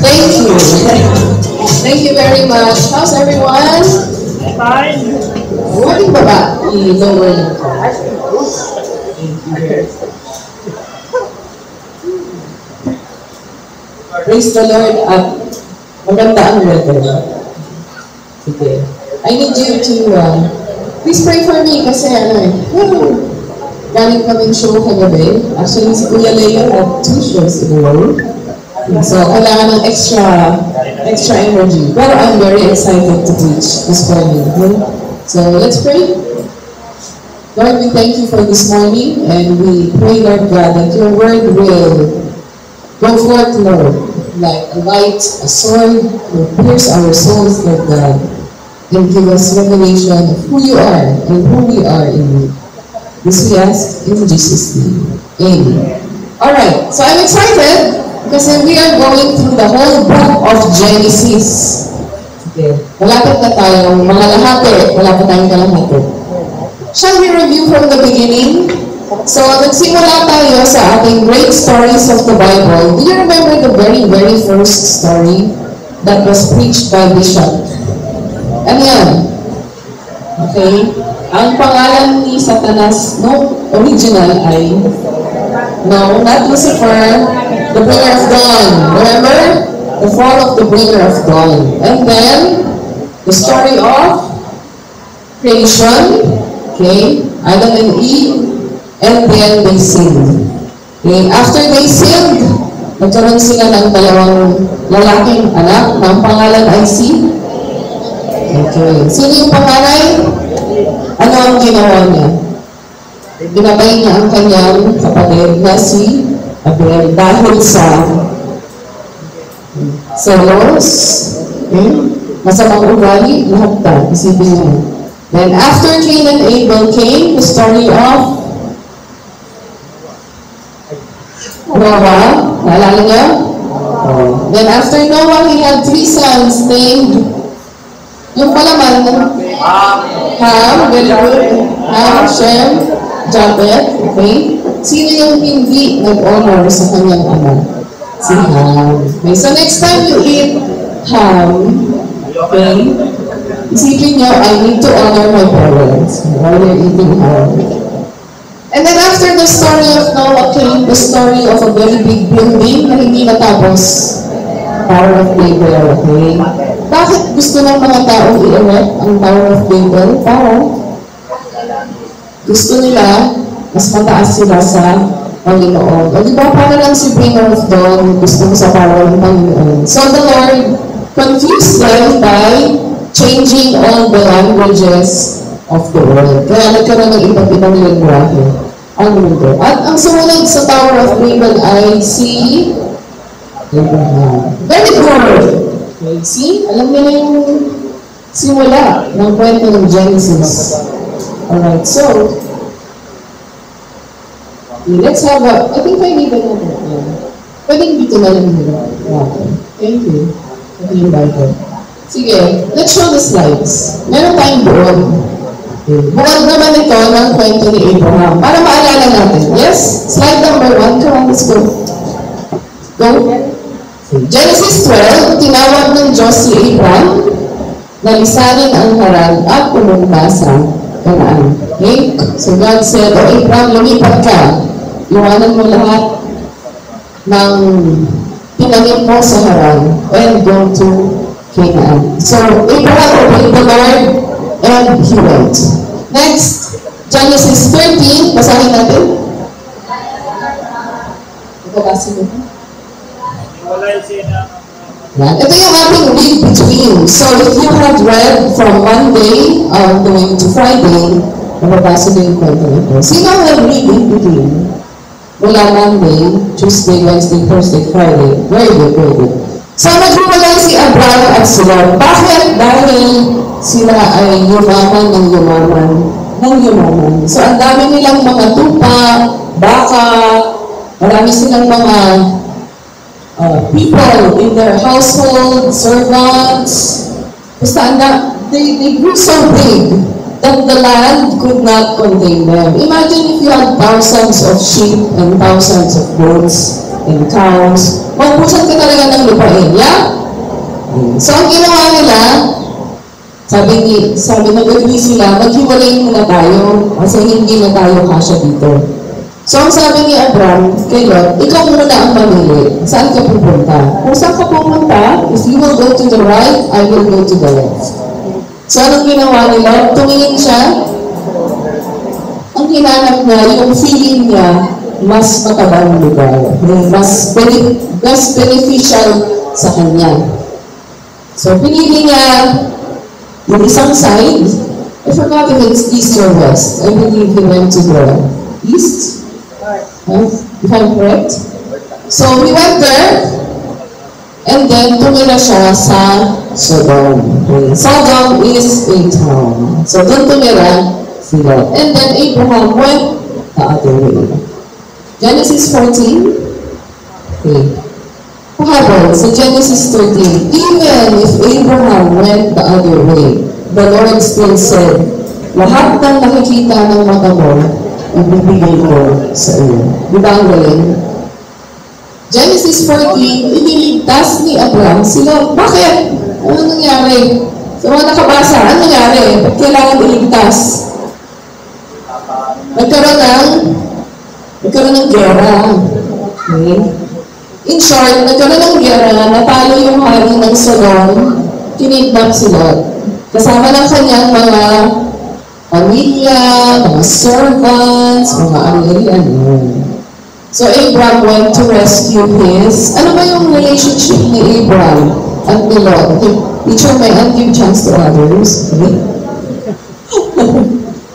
Thank you. Thank you very much. How's everyone? Fine. Morning baba. I-lower lang ko. Praise the Lord at maganda ang weather. Sige. I need you to, please pray for me kasi galing kaming show kagabi. Actually, si Kuya Leo had 2 shows in a row. So, kailangan ng extra energy. Pero I'm very excited to teach this morning. Okay? So, let's pray. Lord, we thank you for this morning and we pray, Lord God, that your word will go forth, Lord, like a light, a sword, will pierce our souls, Lord God, and give us revelation of who you are and who we are in you. This we ask in Jesus' name. Amen. Alright, so I'm excited because we are going through the whole book of Genesis. Okay. Malapit na tayo, mga lahati. Wala pa tayong kalahati. Shall we review from the beginning? So, nagsimula tayo sa ating great stories of the Bible. Do you remember the very, very first story that was preached by Bishop? Ano yan? Okay? Ang pangalan ni Satanas, no, original ay, no, not Lucifer, the bringer of dawn. Remember? The fall of the bringer of dawn. And then, the story of creation, okay, Adam and Eve, and then they sinned. Okay, after they sinned, nagkaroon sila ng dalawang lalaking anak na ang pangalan ay si? Okay. Sino yung panganay? Ano ang ginawa niya? Pinatay niya ang kanyang kapatid na si Abel dahil sa selos, okay? Masamang ugali, lahat ba? Isipin niyo. Then after Cain and Abel came the story of Noah. Naalala niyo? Then after Noah, he had 3 sons named yung palaman, Ham, very good. Ham, Shem, Japheth, okay? Sino yung hindi nag-honor sa kanyang ama? Si Ham. Okay, so next time you eat ham, okay? Isipin nyo, I need to honor my parents while you're eating ham. And then after the story of Noah came the story of a very big building na hindi natapos. Tower of Babel, okay? Bakit gusto ng mga tao i-erect ang Tower of Babel? Para gusto nila mas mataas sila sa Panginoon. O diba, para lang si Bringer of Dawn gusto mo sa power ng Panginoon. So the Lord confused them by changing all the languages of the world. Kaya nagkaroon ng iba't ibang lingwahe ang mundo. At ang sumunod sa Tower of Babel ay si Abraham. Very good. Okay, see? Alam niyo na yung simula ng kwento ng Genesis. Alright, so let's have a, I think I need another one. Pwedeng dito na lang nila. Okay. Thank you. Ito yung Bible. Sige, let's show the slides. Meron tayong buod. Buod naman ito ng kwento ni Abraham. Para maalala natin. Yes? Slide number 1. Come on, let's go. Go. Genesis 12, tinawag ng Diyos si Abraham na lisanin ang Haran at pumunta sa Kanaan. Okay? So God said, O Abraham, lumipat ka. Iwanan mo lahat ng tinanim mo sa Haran and go to Canaan. So Abraham obeyed the Lord and he went. Next, Genesis 13, basahin natin. Basahin natin. Yan. Ito yung ating read between. So if you have read from Monday going to Friday, mababasa na yung kwento nito. Sino ang read in between? Mula Monday, Tuesday, Wednesday, Thursday, Friday. Very good, very good. So naghiwalay si Abraham at si Lot. Bakit? Dahil sila ay yumaman ng yumaman ng yumaman. So ang dami nilang mga tupa, baka, marami silang mga people in their household, servants, basta they grew so big that the land could not contain them. Imagine if you had thousands of sheep and thousands of goats and cows. Magpusan ka talaga ng lupain, yeah? So, ang ginawa nila, sabi nag-agree sila, maghiwalay muna tayo kasi hindi na tayo kasya dito. So, ang sabi ni Abram kay Lot, ikaw muna ang mamili. Saan ka pupunta? Kung saan ka pupunta, if you will go to the right, I will go to the left. So, anong ginawa ni Lot? Tumingin siya. Ang hinanap niya, yung feeling niya, mas matabang lugar. Mas beneficial sa kanya. So, pinili niya yung isang side. I forgot if it's east or west. I believe he went to the east. If I'm correct. So, we went there, and then tumira siya sa Sodom. Sodom is a town. So, doon tumira si Lot. And then Abraham went the other way. Genesis 14. Okay. However, sa Genesis 13, even if Abraham went the other way, the Lord still said, lahat ng nakikita ng mata mo, ibibigay ko sa iyo. Di ba ang galing? Genesis 14, iniligtas ni Abraham sila. Bakit? Ano nangyari? Sa mga nakabasa, ano nangyari? Ba't kailangan iligtas? Nagkaroon ng gera. Okay? In short, nagkaroon ng gera, natalo yung hari ng Sodom, kinidnap si Lot. Kasama ng kanyang mga pamilya, mga servants, mga ari-arian. So, Abraham went to rescue his... Ano ba yung relationship ni Abraham at ni Lot? Teacher, may give chance to others. Okay?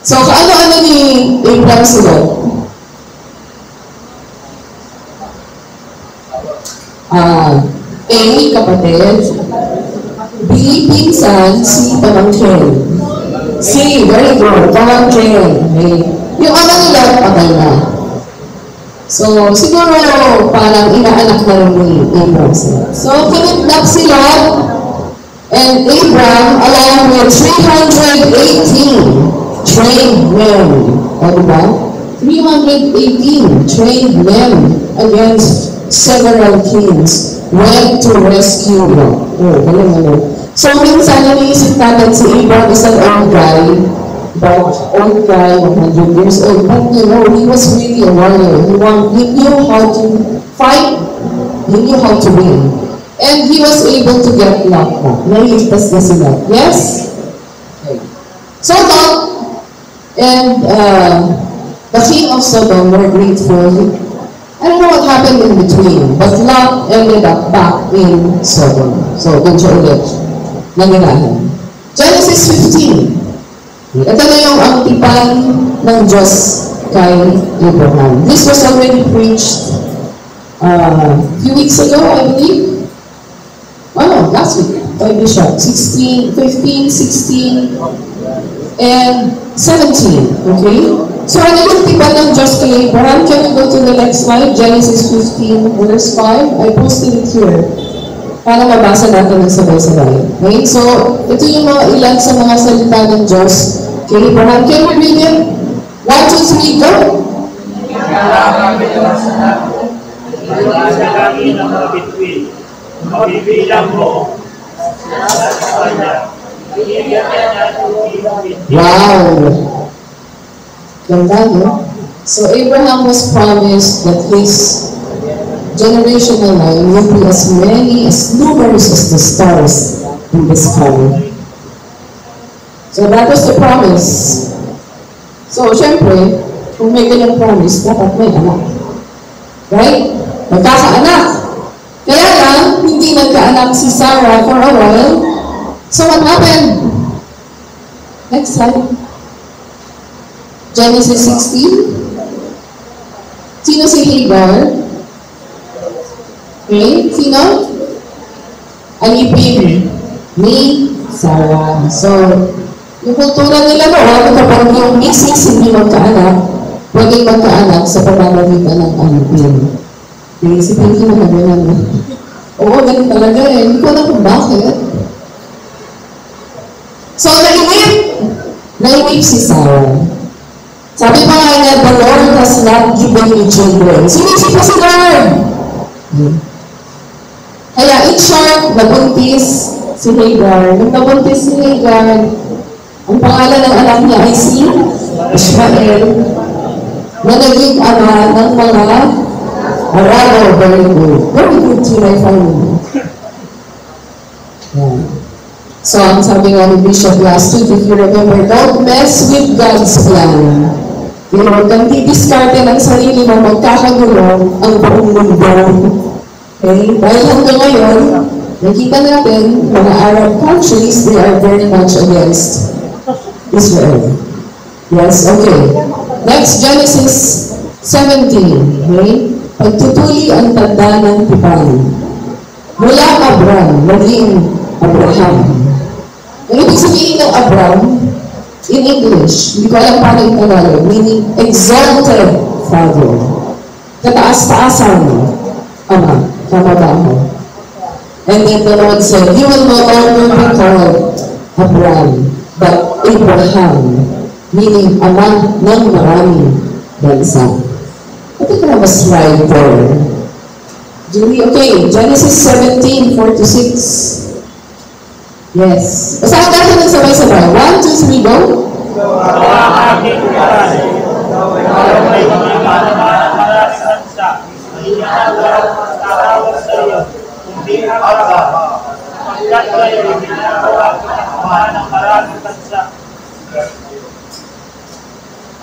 So, ano ni Abraham si Lot? A, kapatid. B, pinsan. C, pamangkin. C, very good. Pamangkin. Okay. Yung ama nila, patay na. So, siguro parang inaanak na rin ni Abraham sila. So, kinidnap sila, and Abraham, along with 318 trained men. O, diba? 318 trained men against several kings went to rescue Lot. Oh, galing. So, minsan naniisip natin si Abraham is an old guy, about old guy, 100 years old, but you know, he was really a warrior. He knew how to fight, he knew how to win. And he was able to get Lot back. Nailigtas na sila. Yes? Okay. So, Lot and the king of Sodom were grateful. I don't know what happened in between, but Lot ended up back in Sodom. So, dun siya ulit nangirahan. Genesis 15. Ito na yung angtipan ng Diyos kay Abraham. This was already preached a few weeks ago, I believe. Oh, last week. By Bishop. 16, 15, 16, and 17. Okay? So, ano yung tipan ng Diyos kay Abraham? Can we go to the next slide? Genesis 15, verse 5. I posted it here para mabasa natin ng sabay-sabay. Okay? So, ito yung mga ilan sa mga salita ng Diyos kay Abraham. Can we read it? 1, 2, 3, go! Wow! Ganda, no? So, Abraham was promised that his generational line will be as many, as numerous as the stars in the sky. So, that was the promise. So, syempre, kung may ganyan promise, dapat may anak. Right? Magkakaanak. Kaya lang, hindi nagkaanak si Sarah for a while. So, what happened? Next slide. Genesis 16. Sino si Hagar? Okay, sino? Alipin ni Sarah. So, yung kultura nila noon, kapag yung misis hindi magkaanak, pwedeng magkaanak sa pamamagitan ng alipin. Okay, si Pinky na ganyan. Oo, ganun talaga eh. Hindi ko alam kung bakit. So, nainip si Sarah. Sabi pa nga niya, the Lord has not given you children. Sinisip pa si Lord. Kaya in short, nabuntis si Hagar. Nung nabuntis si Hagar, ang pangalan ng anak niya ay si Ishmael, na naging ama ng mga Arabo. Very good. Very good to my family. Yeah. So, ang sabi nga ni Bishop last week, if you remember, don't mess with God's plan. You know, kung di-discarte ng sarili mo, magkakagulo ang buong mundo. Okay? Dahil hanggang ngayon, nakita natin, mga Arab countries, they are very much against Israel. Yes, okay. Next, Genesis 17. Okay? Pagtutuli ang tanda ng tipan. Mula Abram, naging Abraham. Ang ibig sabihin ng Abram, in English, hindi ko alam paano yung Tagalog, meaning exalted father. Kataas-taasan, ama, kamabaho. And then the Lord said, you will no longer be called Abram, but Abraham, meaning ama ng maraming bansa. Ito ka na slide there. Julie, okay, Genesis 17, 4-6. Yes. Basahin natin ng sabay-sabay. 1, 2, 3, go.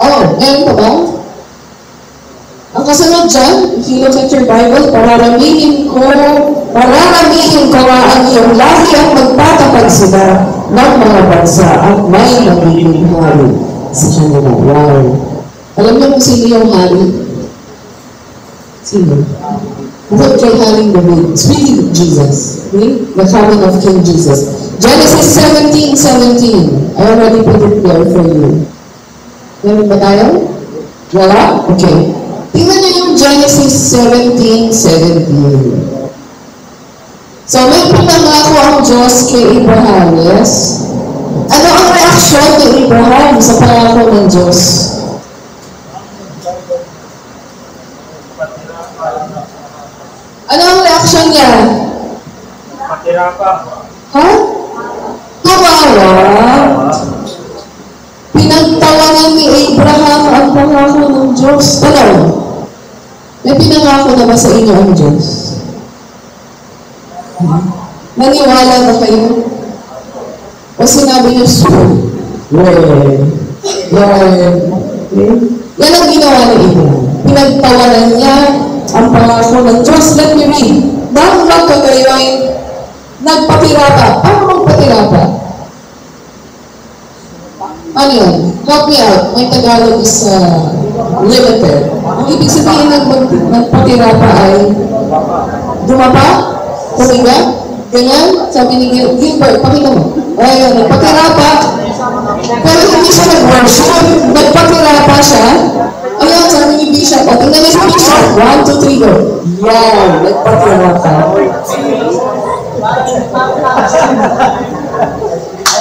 Oh, ngayon pa ba? Ang kasunod dyan, if you look at your Bible, pararamihin ko nga ang iyong lahi at magtatapag sila ng mga bansa at may magiging hari sa kanila. Wow! Alam niyo kung sino yung hari? Sino? Bukod kay Haring David. It's really Jesus. Okay? The coming of King Jesus. Genesis 17:17. I already put it there for you. Meron ba tayo? Wala? Okay. Tingnan niyo yung Genesis 17:17. So, may pinangako ang Diyos kay Abraham, yes? Ano ang reaksyon ni Abraham sa pangako ng Diyos? Ano ang reaksyon niya? Patira pa. Ha? Tumawa. Pinagtawanan ni Abraham ang pangako ng Diyos. Ano? May pinangako na ba sa inyo ang Diyos? Naniwala na kayo? O sinabi niyo, Lord. Yan ang ginawa ni Abraham. Pinagtawanan niya ang pangako ng Diyos. Let me read. Dahil lang ka kayo ay nagpatira pa. Paano magpatira pa? Ano yun? Help me out. May Tagalog is limited. Ang ibig sabihin nagpatira pa ay dumapa? Kuminga? Ganyan? Sabi ni Gilbert, pakita mo. Ayun, nagpatira pa. Pero hindi siya nag-worship. Nagpatira pa siya. Ayun, sabi ni Bishop. O, tingnan niyo si Bishop. 1, 2, 3, go. Yan, nagpatira pa.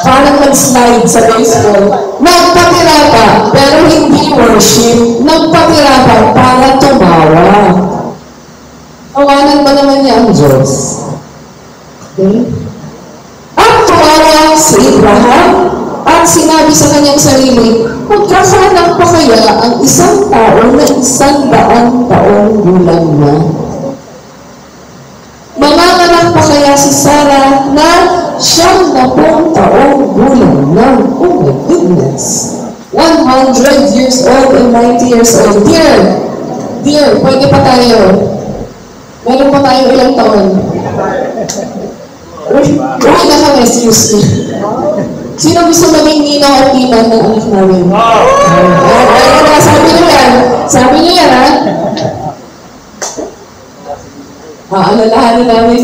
Parang nag-slide sa baseball. Nagpatira pa, pero hindi worship. Nagpatira pa para tumawa. Tawanan ba naman niya ang Diyos? Okay? At tumawa si Abraham at sinabi sa kanyang sarili, magkakanak pa kaya ang isang tao na 100 taong gulang na? Manganganak pa kaya si Sarah na 70 taong gulang na? Oh my goodness! 100 years old and 90 years old. Dear, pwede pa tayo. Meron pa tayo ilang taon. Uy na kami, seriously. Sino gusto maging ninaw at ninang ng anak namin? Sabi niyo yan. Sabi niyo yan, ha? Alalahanin namin yan.